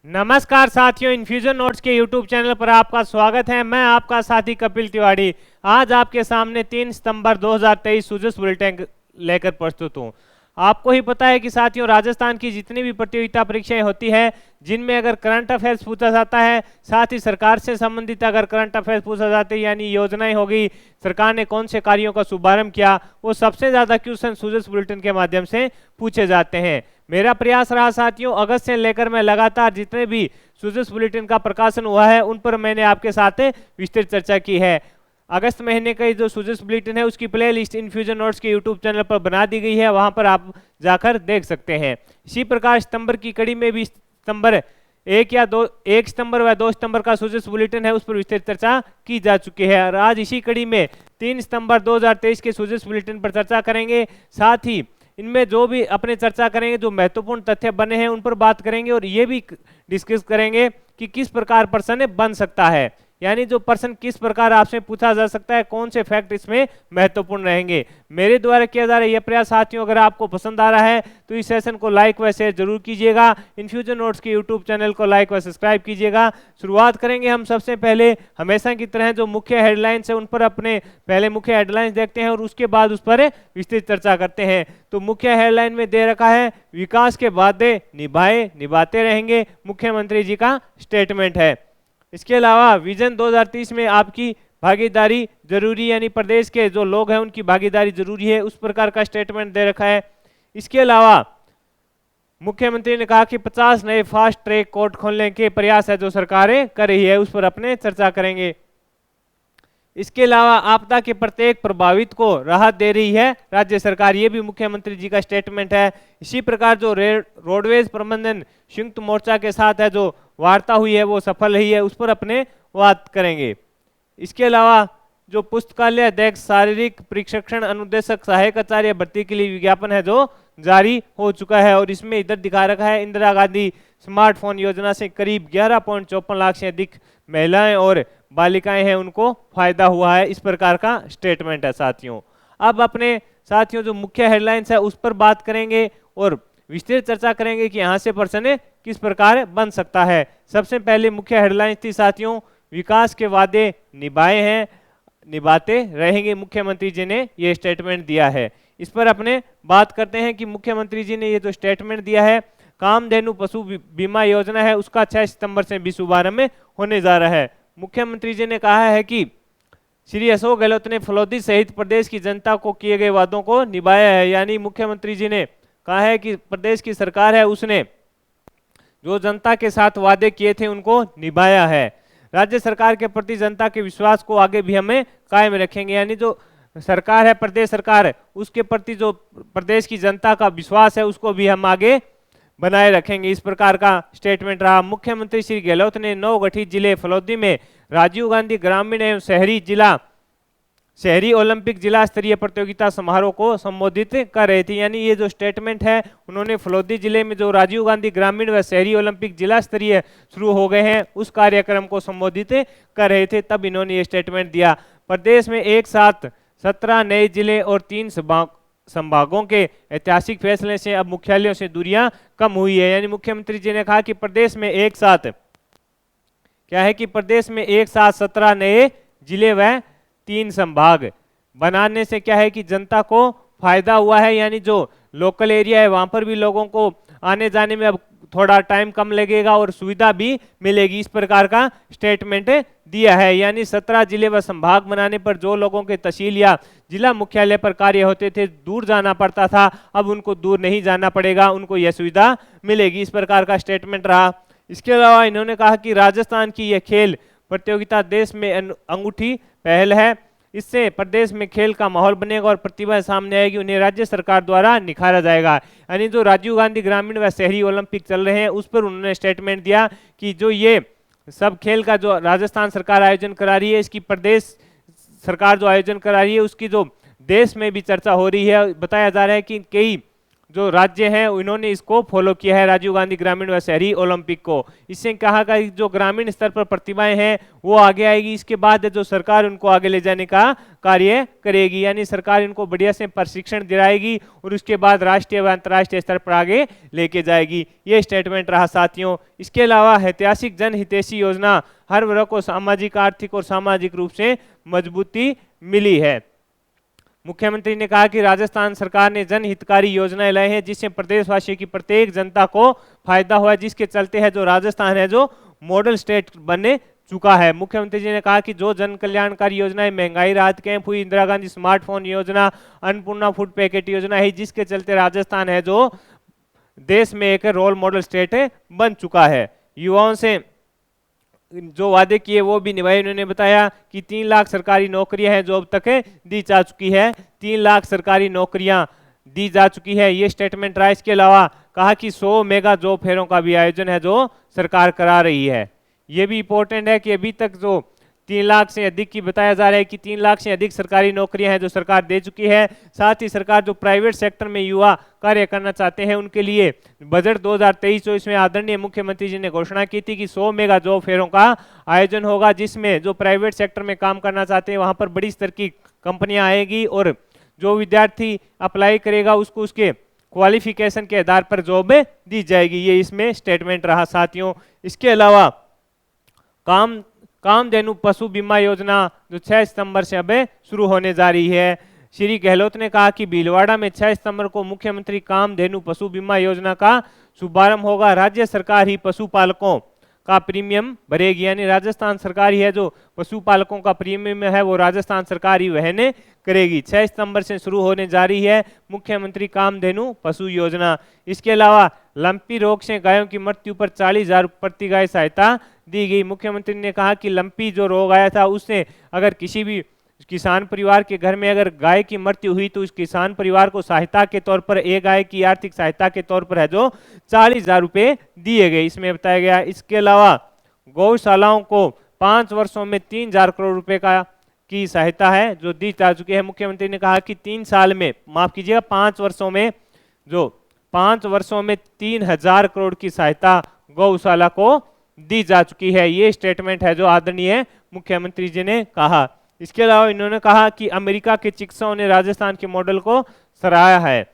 नमस्कार साथियों, infusion notes के यूट्यूब चैनल पर आपका स्वागत है। मैं आपका साथी कपिल तिवारी आज आपके सामने 3 सितंबर 2023 सुजस बुलेटिन लेकर प्रस्तुत हूँ। आपको ही पता है कि साथियों, राजस्थान की जितनी भी प्रतियोगिता परीक्षाएं होती है जिनमें अगर करंट अफेयर्स पूछा जाता है, साथ ही सरकार से संबंधित अगर करंट अफेयर्स पूछा जाते हैं यानी योजनाएं होगी, सरकार ने कौन से कार्यों का शुभारंभ किया, वो सबसे ज़्यादा क्वेश्चन सुजस बुलेटिन के माध्यम से पूछे जाते हैं। मेरा प्रयास रहा साथियों, अगस्त से लेकर मैं लगातार जितने भी सुजस बुलेटिन का प्रकाशन हुआ है उन पर मैंने आपके साथ विस्तृत चर्चा की है। अगस्त महीने का जो सुजस बुलेटिन है उसकी प्ले लिस्ट इन्फ्यूजन नोट्स के यूट्यूब चैनल पर बना दी गई है, वहां पर आप जाकर देख सकते हैं। इसी प्रकार सितंबर की कड़ी में भी सितंबर 1 सितंबर व 2 सितंबर का सुजस बुलेटिन है, उस पर विस्तृत चर्चा की जा चुकी है और आज इसी कड़ी में 3 सितंबर 2023 के सुजस बुलेटिन पर चर्चा करेंगे। साथ ही इनमें जो भी अपने चर्चा करेंगे, जो महत्वपूर्ण तथ्य बने हैं उन पर बात करेंगे और ये भी डिस्कस करेंगे कि किस प्रकार प्रश्न बन सकता है, यानी जो प्रश्न किस प्रकार आपसे पूछा जा सकता है, कौन से फैक्ट इसमें महत्वपूर्ण रहेंगे। मेरे द्वारा किया जा रहा यह प्रयास साथियों अगर आपको पसंद आ रहा है तो इस सेशन को लाइक व शेयर जरूर कीजिएगा। इन्फ्यूजन नोट्स के यूट्यूब चैनल को लाइक व सब्सक्राइब कीजिएगा। शुरुआत करेंगे हम सबसे पहले हमेशा की तरह जो मुख्य हेडलाइंस है उन पर अपने पहले मुख्य हेडलाइंस देखते हैं और उसके बाद उस पर विस्तृत चर्चा करते हैं। तो मुख्य हेडलाइन में दे रखा है, विकास के वादे निभाए निभाते रहेंगे, मुख्यमंत्री जी का स्टेटमेंट है। इसके अलावा विजन 2030 में आपकी भागीदारी जरूरी, यानी प्रदेश के जो लोग हैं उनकी भागीदारी जरूरी है, उस प्रकार का स्टेटमेंट दे रखा है। इसके अलावा मुख्यमंत्री ने कहा कि 50 नए फास्ट ट्रैक कोर्ट खोलने के प्रयास है जो सरकारें कर रही है, उस पर अपने चर्चा करेंगे। इसके अलावा आपदा के प्रत्येक प्रभावित को राहत दे रही है राज्य सरकार, ये भी मुख्यमंत्री जी का स्टेटमेंट है। इसी प्रकार जो रोडवेज प्रबंधन संयुक्त मोर्चा के साथ है जो वार्ता हुई है वो सफल रही है, उस पर अपने बात करेंगे। इसके अलावा जो पुस्तकालय अध्यक्ष शारीरिक प्रशिक्षण अनुदेशक सहायक आचार्य भर्ती के लिए विज्ञापन है जो जारी हो चुका है और इसमें इधर दिखा रखा है, इंदिरा गांधी स्मार्टफोन योजना से करीब 11.54 लाख से अधिक महिलाएं और बालिकाएं हैं उनको फायदा हुआ है, इस प्रकार का स्टेटमेंट है साथियों। अब अपने साथियों जो मुख्य हेडलाइंस है उस पर बात करेंगे और विस्तृत चर्चा करेंगे कि यहाँ से प्रश्न किस प्रकार बन सकता है। सबसे पहले मुख्य हेडलाइंस थी साथियों, विकास के वादे निभाए हैं निभाते रहेंगे, मुख्यमंत्री जी ने ये स्टेटमेंट दिया है। इस पर अपने बात करते हैं कि मुख्यमंत्री जी ने ये जो स्टेटमेंट दिया है, कामधेनु पशु बीमा योजना है उसका 6 सितंबर से भी शुभारंभ होने जा रहा है। मुख्यमंत्री जी ने कहा है कि श्री अशोक गहलोत ने फलोदी सहित प्रदेश की जनता को किए गए वादों को निभाया है, यानी मुख्यमंत्री जी ने कहा है कि प्रदेश की सरकार है उसने जो जनता के साथ वादे किए थे उनको निभाया है। राज्य सरकार के प्रति जनता के विश्वास को आगे भी हमें कायम रखेंगे, यानी जो सरकार है प्रदेश सरकार उसके प्रति जो प्रदेश की जनता का विश्वास है उसको भी हम आगे बनाए रखेंगे, इस प्रकार का स्टेटमेंट रहा। मुख्यमंत्री श्री गहलोत ने नवगठित जिले फलोदी में राजीव गांधी ग्रामीण एवं शहरी ओलंपिक जिला स्तरीय प्रतियोगिता समारोह को संबोधित कर रहे थे, यानी ये जो स्टेटमेंट है उन्होंने फलोदी जिले में जो राजीव गांधी ग्रामीण व शहरी ओलंपिक जिला स्तरीय शुरू हो गए हैं उस कार्यक्रम को संबोधित कर रहे थे, तब इन्होंने ये स्टेटमेंट दिया। प्रदेश में एक साथ 17 नए जिले और 3 संभागों के ऐतिहासिक फैसले से अब मुख्यालयों से दूरियां कम हुई है, यानी मुख्यमंत्री जी ने कहा कि प्रदेश में एक साथ क्या है कि प्रदेश में एक साथ 17 नए जिले व 3 संभाग बनाने से क्या है कि जनता को फायदा हुआ है, यानी जो लोकल एरिया है वहां पर भी लोगों को आने जाने में अब थोड़ा टाइम कम लगेगा और सुविधा भी मिलेगी, इस प्रकार का स्टेटमेंट दिया है। यानी 17 जिले व संभाग बनाने पर जो लोगों के तहसील या जिला मुख्यालय पर कार्य होते थे दूर जाना पड़ता था, अब उनको दूर नहीं जाना पड़ेगा, उनको यह सुविधा मिलेगी, इस प्रकार का स्टेटमेंट रहा। इसके अलावा इन्होंने कहा कि राजस्थान की यह खेल प्रतियोगिता देश में अंगूठी पहल है, इससे प्रदेश में खेल का माहौल बनेगा और प्रतिभा सामने आएगी, उन्हें राज्य सरकार द्वारा निखारा जाएगा। यानी जो राजीव गांधी ग्रामीण व शहरी ओलंपिक चल रहे हैं उस पर उन्होंने स्टेटमेंट दिया कि जो ये सब खेल का जो राजस्थान सरकार आयोजन करा रही है, इसकी प्रदेश सरकार जो आयोजन करा रही है उसकी जो देश में भी चर्चा हो रही है। बताया जा रहा है कि कई जो राज्य हैं उन्होंने इसको फॉलो किया है, राजीव गांधी ग्रामीण व शहरी ओलंपिक को। इससे कहा कि जो ग्रामीण स्तर पर प्रतिभाएं हैं वो आगे आएगी, इसके बाद जो सरकार उनको आगे ले जाने का कार्य करेगी, यानी सरकार इनको बढ़िया से प्रशिक्षण दिलाएगी और उसके बाद राष्ट्रीय व अंतर्राष्ट्रीय स्तर पर आगे लेके जाएगी। ये स्टेटमेंट रहा साथियों। इसके अलावा ऐतिहासिक जन हितैषी योजना, हर वर्ग को सामाजिक, आर्थिक और सामाजिक रूप से मजबूती मिली है। मुख्यमंत्री ने कहा कि राजस्थान सरकार ने जन हितकारी योजनाएं लाई हैं जिससे प्रदेशवासियों की प्रत्येक जनता को फायदा हुआ है, जिसके चलते है जो राजस्थान है जो मॉडल स्टेट बनने चुका है। मुख्यमंत्री जी ने कहा कि जो जन कल्याणकारी योजनाएं, महंगाई राहत कैंप हुई, इंदिरा गांधी स्मार्टफोन योजना, अन्नपूर्णा फूड पैकेट योजना है, जिसके चलते राजस्थान है जो देश में एक रोल मॉडल स्टेट बन चुका है। युवाओं से जो वादे किए वो भी निभाए। उन्होंने बताया कि 3 लाख सरकारी नौकरियां हैं जो अब तक दी जा चुकी है, 3 लाख सरकारी नौकरियां दी जा चुकी है, ये स्टेटमेंट रहा। इसके अलावा कहा कि 100 मेगा जॉब फेयरों का भी आयोजन है जो सरकार करा रही है। ये भी इंपॉर्टेंट है कि अभी तक जो 3 लाख से अधिक की बताया जा रहा है कि 3 लाख से अधिक सरकारी नौकरियां हैं जो सरकार दे चुकी है। साथ ही सरकार जो प्राइवेट सेक्टर में युवा कार्य करना चाहते हैं उनके लिए बजट 2023-24 में आदरणीय मुख्यमंत्री जी ने घोषणा की थी कि 100 मेगा जॉब फेयरों का आयोजन होगा, जिसमें जो प्राइवेट सेक्टर में काम करना चाहते हैं वहां पर बड़ी स्तर की कंपनियां आएगी और जो विद्यार्थी अप्लाई करेगा उसको उसके क्वालिफिकेशन के आधार पर जॉब दी जाएगी। ये इसमें स्टेटमेंट रहा साथियों। इसके अलावा कामधेनु पशु बीमा योजना जो 6 सितंबर से अब शुरू होने जा रही है। श्री गहलोत ने कहा कि भीलवाड़ा में 6 सितंबर को मुख्यमंत्री कामधेनु पशु बीमा योजना का शुभारंभ होगा। राज्य सरकार ही पशुपालकों का प्रीमियम भरेगी, यानी राजस्थान सरकार ही है जो पशुपालकों का प्रीमियम है वो राजस्थान सरकार ही वहन करेगी। 6 सितंबर से शुरू होने जा रही है मुख्यमंत्री कामधेनु पशु योजना। इसके अलावा लंपी रोग से गायों की मृत्यु पर 40,000 प्रति गाय सहायता दी गई। मुख्यमंत्री ने कहा कि लंपी जो रोग आया था उससे अगर किसी भी किसान परिवार के घर में अगर गाय की मृत्यु हुई तो उस किसान परिवार को सहायता के तौर पर, एक गाय की आर्थिक सहायता के तौर पर है जो 40,000 रुपए दिए गए, इसमें बताया गया। इसके अलावा गौशालाओं को 5 वर्षों में 3,000 करोड़ रुपए का की सहायता है जो दी जा चुकी है। मुख्यमंत्री ने कहा कि 3 साल में, माफ कीजिएगा 5 वर्षों में, जो 5 वर्षों में 3,000 करोड़ की सहायता गौशाला को दी जा चुकी है। ये स्टेटमेंट है जो आदरणीय मुख्यमंत्री जी ने कहा। इसके अलावा इन्होंने कहा कि अमेरिका के चिकित्सकों ने राजस्थान के मॉडल को सराहा है।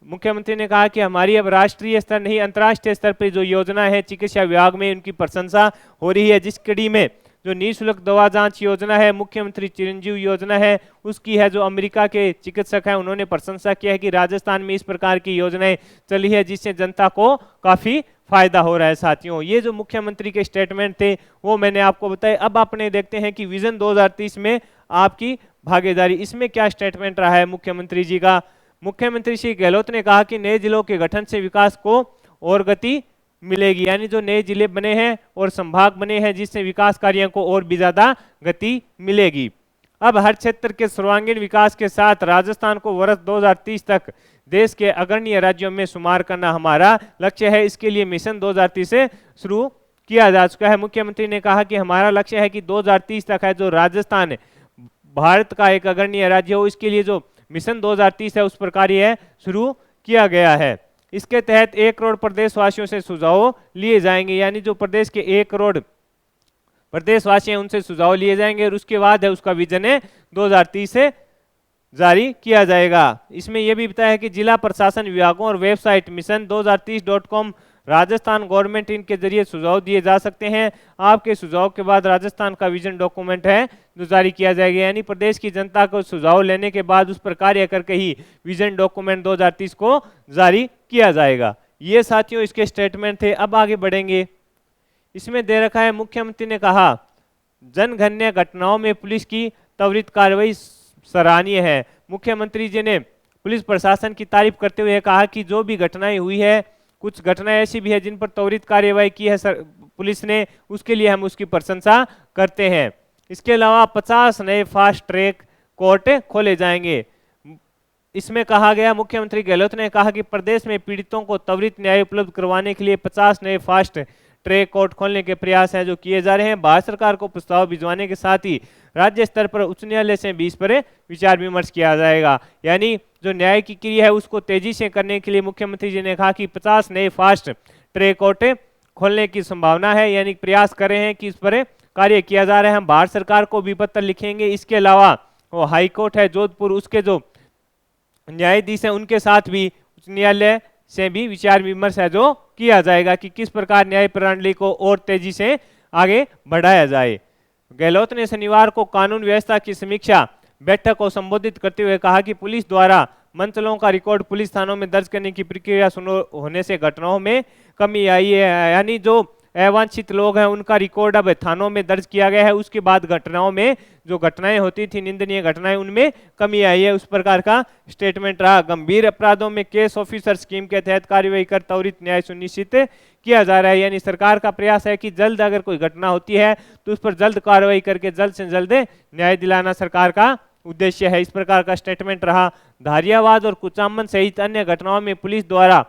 मुख्यमंत्री ने कहा कि हमारी अब राष्ट्रीय स्तर नहीं अंतर्राष्ट्रीय स्तर पर जो योजना है चिकित्सा विभाग में उनकी प्रशंसा हो रही है, जिस कड़ी में जो निःशुल्क दवा जांच योजना है, मुख्यमंत्री चिरंजीव योजना है, उसकी है जो अमेरिका के चिकित्सक हैं उन्होंने प्रशंसा किया है कि राजस्थान में इस प्रकार की योजनाएं चली है जिससे जनता को काफी फायदा हो रहा है। साथियों, ये जो मुख्यमंत्री के स्टेटमेंट थे वो मैंने आपको बताए। अब आपने देखते हैं कि विजन 2030 में आपकी भागीदारी, इसमें क्या स्टेटमेंट रहा है मुख्यमंत्री जी का। मुख्यमंत्री श्री गहलोत ने कहा कि नए जिलों के गठन से विकास को और गति मिलेगी, यानी जो नए जिले बने हैं और संभाग बने हैं जिससे विकास कार्यों को और भी ज्यादा गति मिलेगी। अब हर क्षेत्र के सर्वांगीण विकास के साथ राजस्थान को वर्ष 2030 तक देश के अग्रणी राज्यों में शुमार करना हमारा लक्ष्य है। इसके लिए मिशन 2030 से शुरू किया जा चुका है। मुख्यमंत्री ने कहा कि हमारा लक्ष्य है कि 2030 तक है जो राजस्थान भारत का एक अग्रणी राज्य हो, इसके लिए जो मिशन 2030 है उस प्रकार यह शुरू किया गया है। इसके तहत 1 करोड़ प्रदेशवासियों से सुझाव लिए जाएंगे, यानी जो प्रदेश के 1 करोड़ प्रदेशवासी हैं उनसे सुझाव लिए जाएंगे और उसके बाद है उसका विजन 2030 से जारी किया जाएगा। इसमें यह भी बताया है कि जिला प्रशासन विभागों और वेबसाइट mission2030.com राजस्थान गवर्नमेंट इनके जरिए सुझाव दिए जा सकते हैं। आपके सुझाव के बाद राजस्थान का विजन डॉक्यूमेंट है जो जारी किया जाएगा, यानी प्रदेश की जनता को सुझाव लेने के बाद उस पर कार्य करके ही विजन डॉक्यूमेंट 2030 को जारी किया जाएगा। ये साथियों इसके स्टेटमेंट थे। अब आगे बढ़ेंगे। इसमें दे रखा है मुख्यमंत्री ने कहा जनगणना घटनाओं में पुलिस की त्वरित कार्रवाई सराहनीय है। मुख्यमंत्री जी ने पुलिस प्रशासन की तारीफ करते हुए कहा कि जो भी घटनाएं हुई है, कुछ घटनाएं ऐसी भी है जिन पर त्वरित कार्रवाई की है पुलिस ने, उसके लिए हम उसकी प्रशंसा करते हैं। इसके अलावा 50 नए फास्ट ट्रैक कोर्ट खोले जाएंगे। इसमें कहा गया, मुख्यमंत्री गहलोत ने कहा कि प्रदेश में पीड़ितों को त्वरित न्याय उपलब्ध करवाने के लिए 50 नए फास्ट ट्रे कोर्ट खोलने के प्रयास हैं जो किए जा रहे हैं। भारत सरकार को प्रस्ताव भिजवाने के साथ ही राज्य स्तर पर उच्च न्यायालय से भी इस पर विचार विमर्श किया जाएगा। यानी जो न्याय की क्रिया है उसको तेजी से करने के लिए मुख्यमंत्री जी ने कहा कि 50 नए फास्ट ट्रैक कोर्ट खोलने की संभावना है, यानी प्रयास कर रहे हैं कि इस पर कार्य किया जा रहा है। हम भारत सरकार को भी पत्र लिखेंगे। इसके अलावा वो हाई कोर्ट है जोधपुर, उसके जो न्यायाधीश हैं उनके साथ भी उच्च न्यायालय से भी विचार विमर्श है जो किया जाएगा कि किस प्रकार न्याय प्रणाली को और तेजी से आगे बढ़ाया जाए। गहलोत ने शनिवार को कानून व्यवस्था की समीक्षा बैठक को संबोधित करते हुए कहा कि पुलिस द्वारा मंचलों का रिकॉर्ड पुलिस थानों में दर्ज करने की प्रक्रिया शुरू होने से घटनाओं में कमी आई है। यानी जो अवांछित लोग हैं उनका रिकॉर्ड अब थानों में दर्ज किया गया है। उसके बाद घटनाओं में जो घटनाएं होती थी, निंदनीय घटनाएं, उनमें कमी आई है, उस प्रकार का स्टेटमेंट रहा। गंभीर अपराधों में केस ऑफिसर स्कीम के तहत कार्यवाही कर त्वरित न्याय सुनिश्चित किया जा रहा है। यानी सरकार का प्रयास है कि जल्द अगर कोई घटना होती है तो उस पर जल्द कार्रवाई करके जल्द से जल्द न्याय दिलाना सरकार का उद्देश्य है। इस प्रकार का स्टेटमेंट रहा। धारियावाद और कुचामन सहित अन्य घटनाओं में पुलिस द्वारा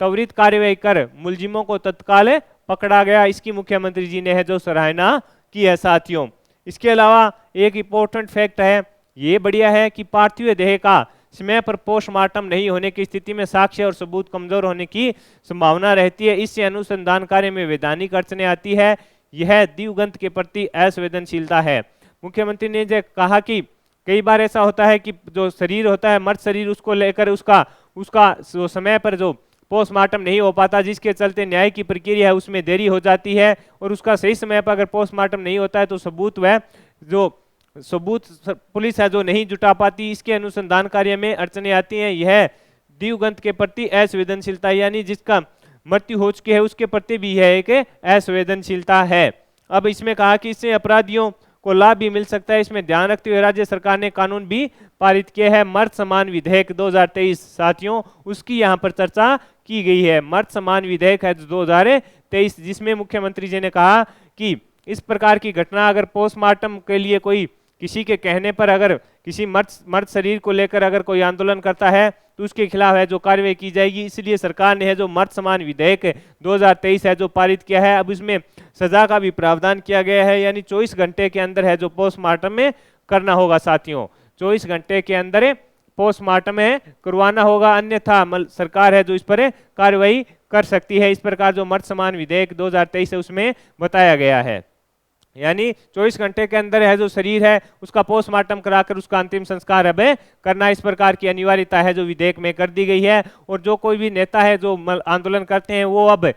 त्वरित कार्यवाही कर मुलजिमों को तत्काल पकड़ा गया, इसकी मुख्यमंत्री जी ने है जो सराहना की है साथियों। इसके अलावा एक इंपॉर्टेंट फैक्ट है, ये बढ़िया है कि पार्थिव देह का समय पर पोस्टमार्टम नहीं होने की स्थिति में साक्ष्य और सबूत कमजोर होने की संभावना रहती है। इससे अनुसंधान कार्य में वैधानिक अड़चनें आती है। यह दिवंगत के प्रति असंवेदनशीलता है। मुख्यमंत्री ने जो कहा कि कई बार ऐसा होता है कि जो शरीर होता है, मृत शरीर, उसको लेकर उसका समय पर जो पोस्टमार्टम नहीं हो पाता, जिसके चलते न्याय की प्रक्रिया है उसमें देरी हो जाती है। और उसका सही समय पर अगर पोस्टमार्टम नहीं होता है तो सबूत पुलिस है जो नहीं जुटा पाती, इसके अनुसंधान कार्य में अड़चनें आती हैं। यह दिवंगत के प्रति असंवेदनशीलता, यानी जिसका मृत्यु हो चुकी है उसके प्रति भी यह एक असंवेदनशीलता है। अब इसमें कहा कि इससे अपराधियों को लाभ भी मिल सकता है। इसमें ध्यान रखते हुए राज्य सरकार ने कानून भी पारित किया है, मर्द समान विधेयक 2023। साथियों, उसकी यहाँ पर चर्चा की गई है। मर्द समान विधेयक है 2023, जिसमें मुख्यमंत्री जी ने कहा कि इस प्रकार की घटना अगर पोस्टमार्टम के लिए कोई किसी के कहने पर अगर किसी मर्द शरीर को लेकर अगर कोई आंदोलन करता है तो उसके खिलाफ है जो कार्रवाई की जाएगी। इसलिए सरकार ने है जो मर्द समान विधेयक 2023 है जो पारित किया है। अब इसमें सजा का भी प्रावधान किया गया है, यानी 24 घंटे के अंदर है जो पोस्टमार्टम में करना होगा। साथियों, 24 घंटे के अंदर पोस्टमार्टम में करवाना होगा, अन्यथा सरकार है जो इस पर कार्रवाई कर सकती है। इस प्रकार जो मर्द समान विधेयक 2023 है उसमें बताया गया है। यानी 24 घंटे के अंदर है जो शरीर है उसका पोस्टमार्टम कराकर उसका अंतिम संस्कार अब करना, इस प्रकार की अनिवार्यता है जो विधेयक में कर दी गई है। और जो कोई भी नेता है जो आंदोलन करते हैं वो अब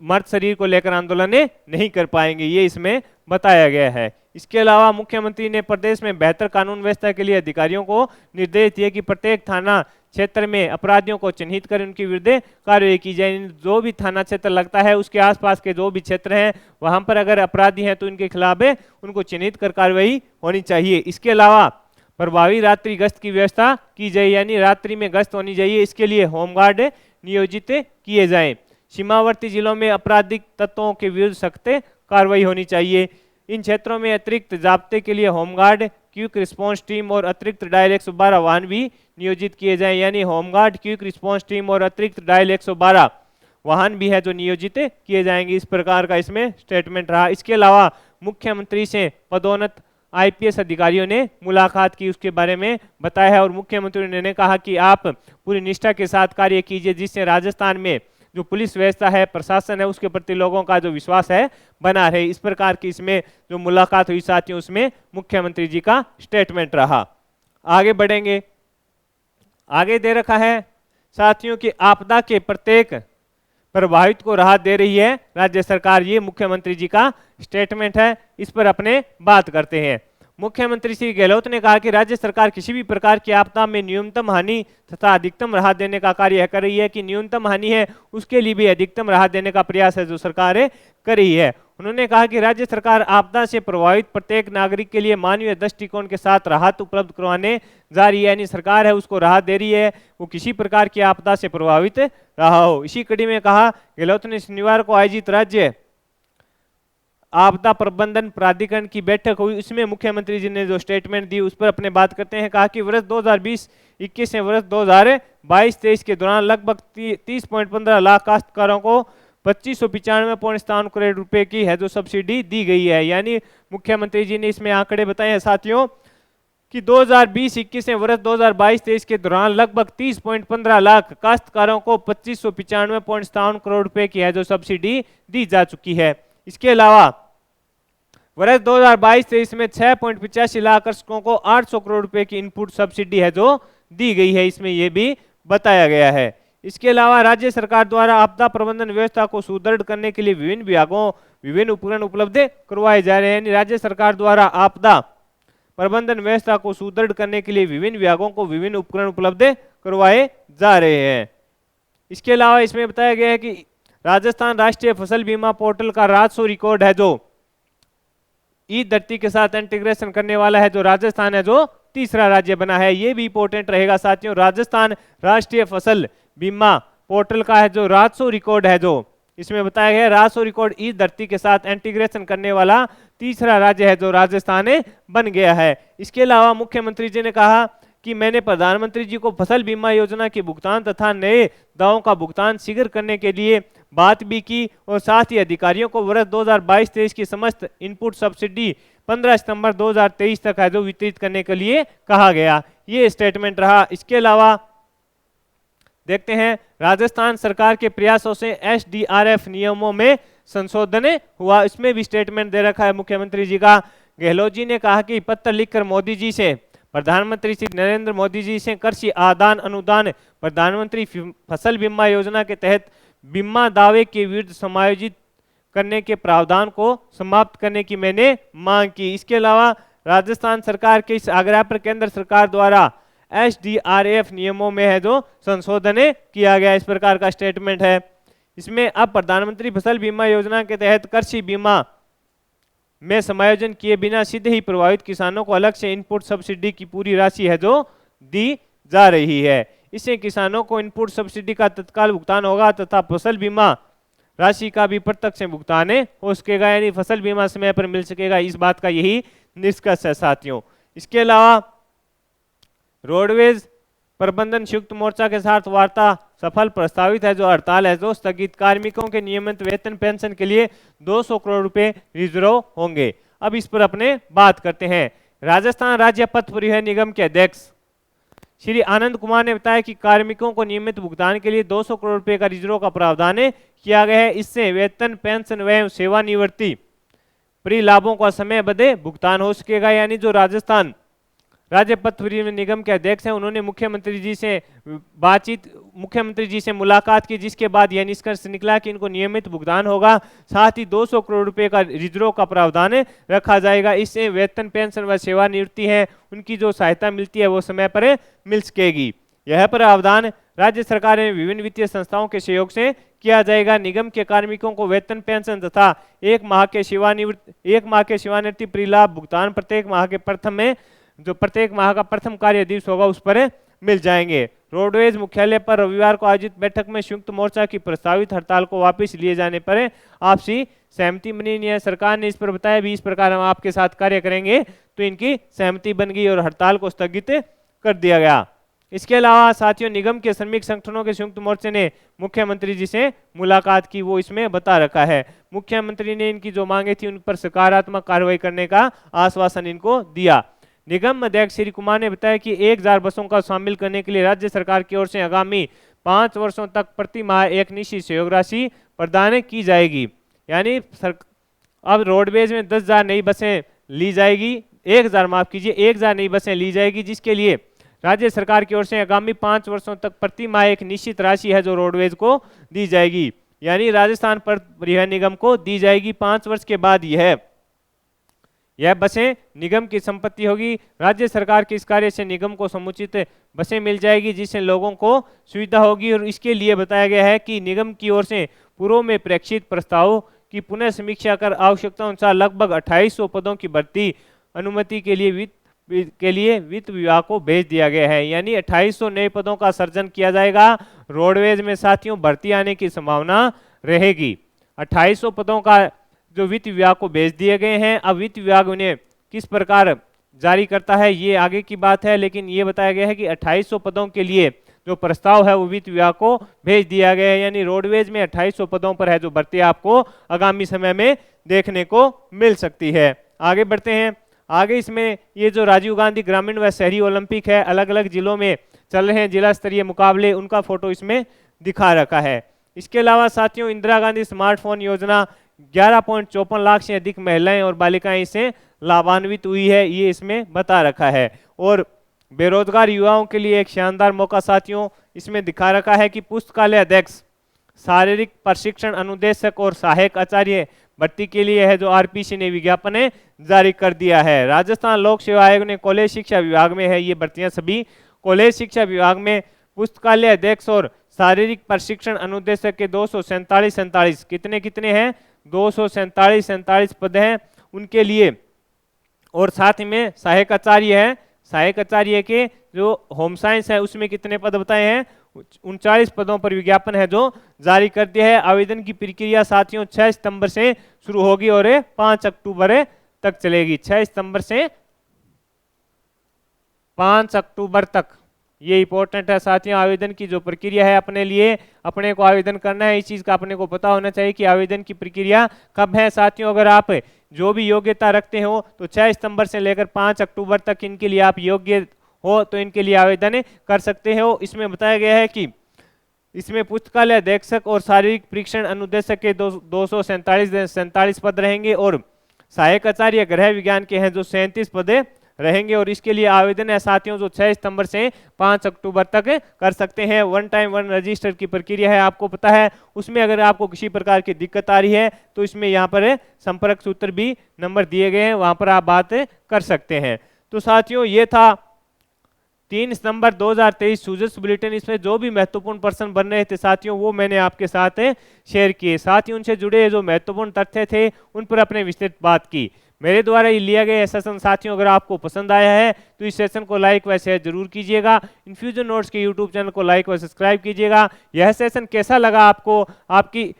मर्द शरीर को लेकर आंदोलन नहीं कर पाएंगे, ये इसमें बताया गया है। इसके अलावा मुख्यमंत्री ने प्रदेश में बेहतर कानून व्यवस्था के लिए अधिकारियों को निर्देश दिए कि प्रत्येक थाना क्षेत्र में अपराधियों को चिन्हित कर उनके विरुद्ध कार्रवाई की जाए। जो भी थाना क्षेत्र लगता है उसके आसपास के जो भी क्षेत्र हैं वहां पर अगर अपराधी हैं तो उनके खिलाफ उनको चिन्हित कर कार्रवाई होनी चाहिए। इसके अलावा प्रभावी रात्रि गश्त की व्यवस्था की जाए, यानी रात्रि में गश्त होनी चाहिए। इसके लिए होमगार्ड नियोजित किए जाएं। सीमावर्ती जिलों में आपराधिक तत्वों के विरुद्ध सख्त कार्रवाई होनी चाहिए। इन क्षेत्रों में अतिरिक्त जाब्ते के लिए होमगार्ड, क्विक रिस्पांस टीम और अतिरिक्त डायल 112 वाहन भी नियोजित किए जाएं। यानी होमगार्ड, क्विक रिस्पांस टीम और अतिरिक्त डायल 112 वाहन भी है जो नियोजित किए जाएंगे। इस प्रकार का इसमें स्टेटमेंट रहा। इसके अलावा मुख्यमंत्री से पदोन्नत IPS अधिकारियों ने मुलाकात की, उसके बारे में बताया है। और मुख्यमंत्री ने कहा कि आप पूरी निष्ठा के साथ कार्य कीजिए जिससे राजस्थान में जो पुलिस व्यवस्था है, प्रशासन है, उसके प्रति लोगों का जो विश्वास है बना रहे। इस प्रकार की इसमें जो मुलाकात हुई साथियों उसमें मुख्यमंत्री जी का स्टेटमेंट रहा। आगे बढ़ेंगे। आगे दे रखा है साथियों की आपदा के प्रत्येक प्रभावित को राहत दे रही है राज्य सरकार, ये मुख्यमंत्री जी का स्टेटमेंट है। इस पर अपने बात करते हैं। मुख्यमंत्री श्री गहलोत ने कहा कि राज्य सरकार किसी भी प्रकार की आपदा में न्यूनतम हानि तथा अधिकतम राहत देने का कार्य कर रही है कि न्यूनतम हानि है उसके लिए भी अधिकतम राहत देने का प्रयास है जो सरकार कर रही है। उन्होंने कहा कि राज्य सरकार आपदा से प्रभावित प्रत्येक नागरिक के लिए मानवीय दृष्टिकोण के साथ राहत उपलब्ध करवाने जा रही है। यानी सरकार है उसको राहत दे रही है, वो किसी प्रकार की आपदा से प्रभावित रहा हो। इसी कड़ी में कहा गहलोत ने शनिवार को आयोजित राज्य आपदा प्रबंधन प्राधिकरण की बैठक हुई, उसमें मुख्यमंत्री जी ने जो स्टेटमेंट दी उस पर अपने बात करते हैं। कहा कि वर्ष 2020-21 से वर्ष 2022-23 के दौरान लगभग 30.15 लाख काश्तकारों को 2595.57 करोड़ रुपए की है जो सब्सिडी दी गई है। यानी मुख्यमंत्री जी ने इसमें आंकड़े बताए हैं साथियों कि 2020-21 में वर्ष 2022-23 के दौरान लगभग 30.15 लाख काश्तकारों को 2595.57 करोड़ रुपए की है जो सब्सिडी दी जा चुकी है। इसके अलावा वर्ष 2022-23 में 6.85 लाख कृषकों को 800 करोड़ रुपए की इनपुट सब्सिडी है जो दी गई है, इसमें यह भी बताया गया है। इसके अलावा राज्य सरकार द्वारा आपदा प्रबंधन व्यवस्था को सुदृढ़ करने के लिए विभिन्न विभागों विभिन्न उपकरण उपलब्ध करवाए जा रहे हैं। राज्य सरकार द्वारा आपदा प्रबंधन व्यवस्था को सुदृढ़ करने के लिए विभिन्न विभागों को विभिन्न उपकरण उपलब्ध करवाए जा रहे हैं। इसके अलावा इसमें बताया गया है कि राजस्थान राष्ट्रीय फसल बीमा पोर्टल का राजस्व रिकॉर्ड है जो ई धरती के साथ इंटीग्रेशन करने वाला है, जो राजस्थान है जो तीसरा राज्य बना है। ये भी इंपॉर्टेंट रहेगा साथियों। राजस्थान राष्ट्रीय फसल बीमा पोर्टल का है जो राजस्व रिकॉर्ड है, जो इसमें बताया गया राजस्व रिकॉर्ड ई धरती के साथ इंटीग्रेशन करने वाला तीसरा राज्य है जो राजस्थान बन गया है। इसके अलावा मुख्यमंत्री जी ने कहा कि मैंने प्रधानमंत्री जी को फसल बीमा योजना के भुगतान तथा नए दावों का भुगतान शीघ्र करने के लिए बात भी की और साथ ही अधिकारियों को वर्ष 2022-23 की समस्त इनपुट सब्सिडी 15 सितंबर 2023 तक है जो वितरित करने के लिए कहा गया। ये स्टेटमेंट रहा। इसके अलावा देखते हैं राजस्थान सरकार के प्रयासों से एसडीआरएफ नियमों में संशोधन हुआ, इसमें भी स्टेटमेंट दे रखा है मुख्यमंत्री जी का। गहलोत जी ने कहा कि पत्र लिखकर मोदी जी से प्रधानमंत्री श्री नरेंद्र मोदी जी से कृषि आदान अनुदान प्रधानमंत्री फसल बीमा योजना के तहत बीमा दावे के विरुद्ध समायोजित करने के प्रावधान को समाप्त करने की मैंने मांग की। इसके अलावा राजस्थान सरकार के इस आग्रह पर केंद्र सरकार द्वारा एसडीआरएफ नियमों में है जो संशोधन किया गया, इस प्रकार का स्टेटमेंट है। इसमें अब प्रधानमंत्री फसल बीमा योजना के तहत कृषि बीमा में समायोजन किए बिना सीधे ही प्रभावित किसानों को अलग से इनपुट सब्सिडी की पूरी राशि है जो दी जा रही है। इससे किसानों को इनपुट सब्सिडी का तत्काल भुगतान होगा तथा फसल बीमा राशि का भी प्रत्यक्ष भुगतान हो सकेगा, यानी फसल बीमा समय पर मिल सकेगा। इस बात का यही निष्कर्ष है साथियों। इसके अलावा रोडवेज प्रबंधन संयुक्त मोर्चा के साथ वार्ता सफल, प्रस्तावित है जो हड़ताल है जो स्थगित, कार्मिकों के नियमित वेतन पेंशन के लिए 200 करोड़ रुपए रिजर्व होंगे। अब इस पर अपने बात करते हैं। राजस्थान राज्य पथ परिवहन निगम के अध्यक्ष श्री आनंद कुमार ने बताया कि कार्मिकों को नियमित भुगतान के लिए 200 करोड़ रुपए का रिजर्व का प्रावधान किया गया है। इससे वेतन पेंशन व सेवानिवृत्ति परिलाभों का समयबद्ध भुगतान हो सकेगा। यानी जो राजस्थान राज्य पथ परिवहन निगम के अध्यक्ष हैं उन्होंने मुख्यमंत्री जी से मुलाकात की, जिसके बाद यह निष्कर्ष निकला कि इनको नियमित भुगतान होगा, साथ ही 200 करोड़ रुपए का रिजर्व का प्रावधान रखा जाएगा। इससे वेतन पेंशन व सेवानिवृत्ति है उनकी जो सहायता मिलती है वो समय पर मिल सकेगी। यह प्रावधान राज्य सरकार ने विभिन्न वित्तीय संस्थाओं के सहयोग से किया जाएगा। निगम के कार्मिकों को वेतन पेंशन तथा एक माह के सेवानिवृत्ति परिलाभ भुगतान प्रत्येक माह का प्रथम कार्य दिवस होगा उस पर मिल जाएंगे। रोडवेज मुख्यालय पर रविवार को आयोजित बैठक में संयुक्त मोर्चा की प्रस्तावित हड़ताल को वापस लिए जाने पर आपसी सहमति बनी है। सरकार ने इस पर बताया भी इस प्रकार हम आपके साथ कार्य करेंगे, तो इनकी सहमति बन गई और हड़ताल को स्थगित कर दिया गया। इसके अलावा साथियों निगम के श्रमिक संगठनों के संयुक्त मोर्चे ने मुख्यमंत्री जी से मुलाकात की, वो इसमें बता रखा है। मुख्यमंत्री ने इनकी जो मांगे थी उन पर सकारात्मक कार्रवाई करने का आश्वासन इनको दिया। निगम अध्यक्ष श्री कुमार ने बताया कि 1000 बसों का शामिल करने के लिए राज्य सरकार की ओर से आगामी 5 वर्षों तक प्रति माह एक निश्चित सहयोग राशि प्रदान की जाएगी। यानी अब रोडवेज में 10,000 नई बसें ली जाएगी, 1000 नई बसें ली जाएगी, जिसके लिए राज्य सरकार की ओर से आगामी 5 वर्षों तक प्रति माह एक निश्चित राशि है जो रोडवेज को दी जाएगी, यानी राजस्थान परिवहन निगम को दी जाएगी। 5 वर्ष के बाद यह बसें निगम की संपत्ति होगी। राज्य सरकार के इस कार्य से निगम को समुचित बसें मिल जाएगी, जिससे लोगों को सुविधा होगी। और इसके लिए बताया गया है कि निगम की ओर से पूर्व में प्रेक्षित प्रस्तावों की पुनः समीक्षा कर आवश्यकता अनुसार लगभग 2800 पदों की भर्ती अनुमति के लिए वित्त विभाग को भेज दिया गया है। यानी 2800 नए पदों का सृजन किया जाएगा। रोडवेज में साथियों भर्ती आने की संभावना रहेगी। 2800 पदों का जो वित्त विभाग को भेज दिए गए हैं। अब वित्त विभाग उन्हें किस प्रकार जारी करता है ये आगे की बात है, लेकिन ये बताया गया है कि 2800 पदों के लिए जो प्रस्ताव है वो वित्त विभाग को भेज दिया गया है। यानी रोडवेज में 2800 पदों पर है जो भर्ती आपको आगामी समय में देखने को मिल सकती है। आगे बढ़ते हैं। आगे इसमें ये जो राजीव गांधी ग्रामीण व शहरी ओलंपिक है, अलग अलग जिलों में चल रहे हैं जिला स्तरीय मुकाबले, उनका फोटो इसमें दिखा रखा है। इसके अलावा साथियों इंदिरा गांधी स्मार्टफोन योजना 11.54 लाख से अधिक महिलाएं और बालिकाएं इससे लाभान्वित हुई है, ये इसमें बता रखा है। और बेरोजगार युवाओं के लिए एक शानदार मौका साथियों इसमें दिखा रखा है कि पुस्तकालय अध्यक्ष, शारीरिक प्रशिक्षण अनुदेशक और सहायक आचार्य भर्ती के लिए है जो आरपीसी ने विज्ञापन जारी कर दिया है। राजस्थान लोक सेवा आयोग ने कॉलेज शिक्षा विभाग में है ये भर्तियां सभी कॉलेज शिक्षा विभाग में पुस्तकालय अध्यक्ष और शारीरिक प्रशिक्षण अनुदेशक के 247 कितने हैं 247 पद हैं उनके लिए। और साथ में सहायक आचार्य है, सहायक आचार्य के जो होम साइंस है उसमें कितने पद बताए हैं 39 पदों पर विज्ञापन है जो जारी कर दिया है। आवेदन की प्रक्रिया साथियों 6 सितंबर से शुरू होगी और 5 अक्टूबर तक चलेगी। 6 सितंबर से 5 अक्टूबर तक, ये इंपॉर्टेंट है साथियों। आवेदन की जो प्रक्रिया है अपने लिए, अपने को आवेदन करना है, इस चीज का अपने को पता होना चाहिए कि आवेदन की प्रक्रिया कब है साथियों। अगर आप जो भी योग्यता रखते हो तो 6 सितंबर से लेकर 5 अक्टूबर तक इनके लिए आप योग्य हो तो इनके लिए आवेदन कर सकते हो। इसमें बताया गया है कि इसमें पुस्तकालय अधीक्षक और शारीरिक परीक्षण अनुदेशक के 247 पद रहेंगे और सहायक आचार्य गृह विज्ञान के हैं जो 37 पद रहेंगे। और इसके लिए आवेदन है साथियों जो 6 सितंबर से 5 अक्टूबर तक कर सकते हैं। 1 टाइम 1 रजिस्टर की प्रक्रिया है, आपको पता है। उसमें अगर आपको किसी प्रकार की दिक्कत आ रही है तो इसमें यहाँ पर संपर्क सूत्र भी नंबर दिए गए हैं, वहां पर आप बात कर सकते हैं। तो साथियों ये था 3 सितंबर 2023 सूजस बुलेटिन। इसमें जो भी महत्वपूर्ण प्रश्न बन रहे थे साथियों वो मैंने आपके साथ शेयर किए, साथ ही उनसे जुड़े जो महत्वपूर्ण तथ्य थे उन पर अपने विस्तृत बात की। मेरे द्वारा ये लिया गया सेशन साथियों अगर आपको पसंद आया है तो इस सेशन को लाइक व शेयर जरूर कीजिएगा। इन्फ्यूजन नोट्स के यूट्यूब चैनल को लाइक व सब्सक्राइब कीजिएगा। यह सेशन कैसा लगा आपको, आपकी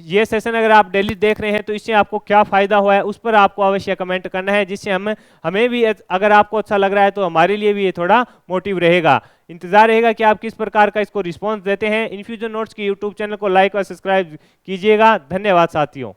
ये सेशन अगर आप डेली देख रहे हैं तो इससे आपको क्या फायदा हुआ है उस पर आपको अवश्य कमेंट करना है, जिससे हमें भी अगर आपको अच्छा लग रहा है तो हमारे लिए भी ये थोड़ा मोटिव रहेगा। इंतजार रहेगा कि आप किस प्रकार का इसको रिस्पॉन्स देते हैं। इन्फ्यूजन नोट्स के यूट्यूब चैनल को लाइक और सब्सक्राइब कीजिएगा। धन्यवाद साथियों।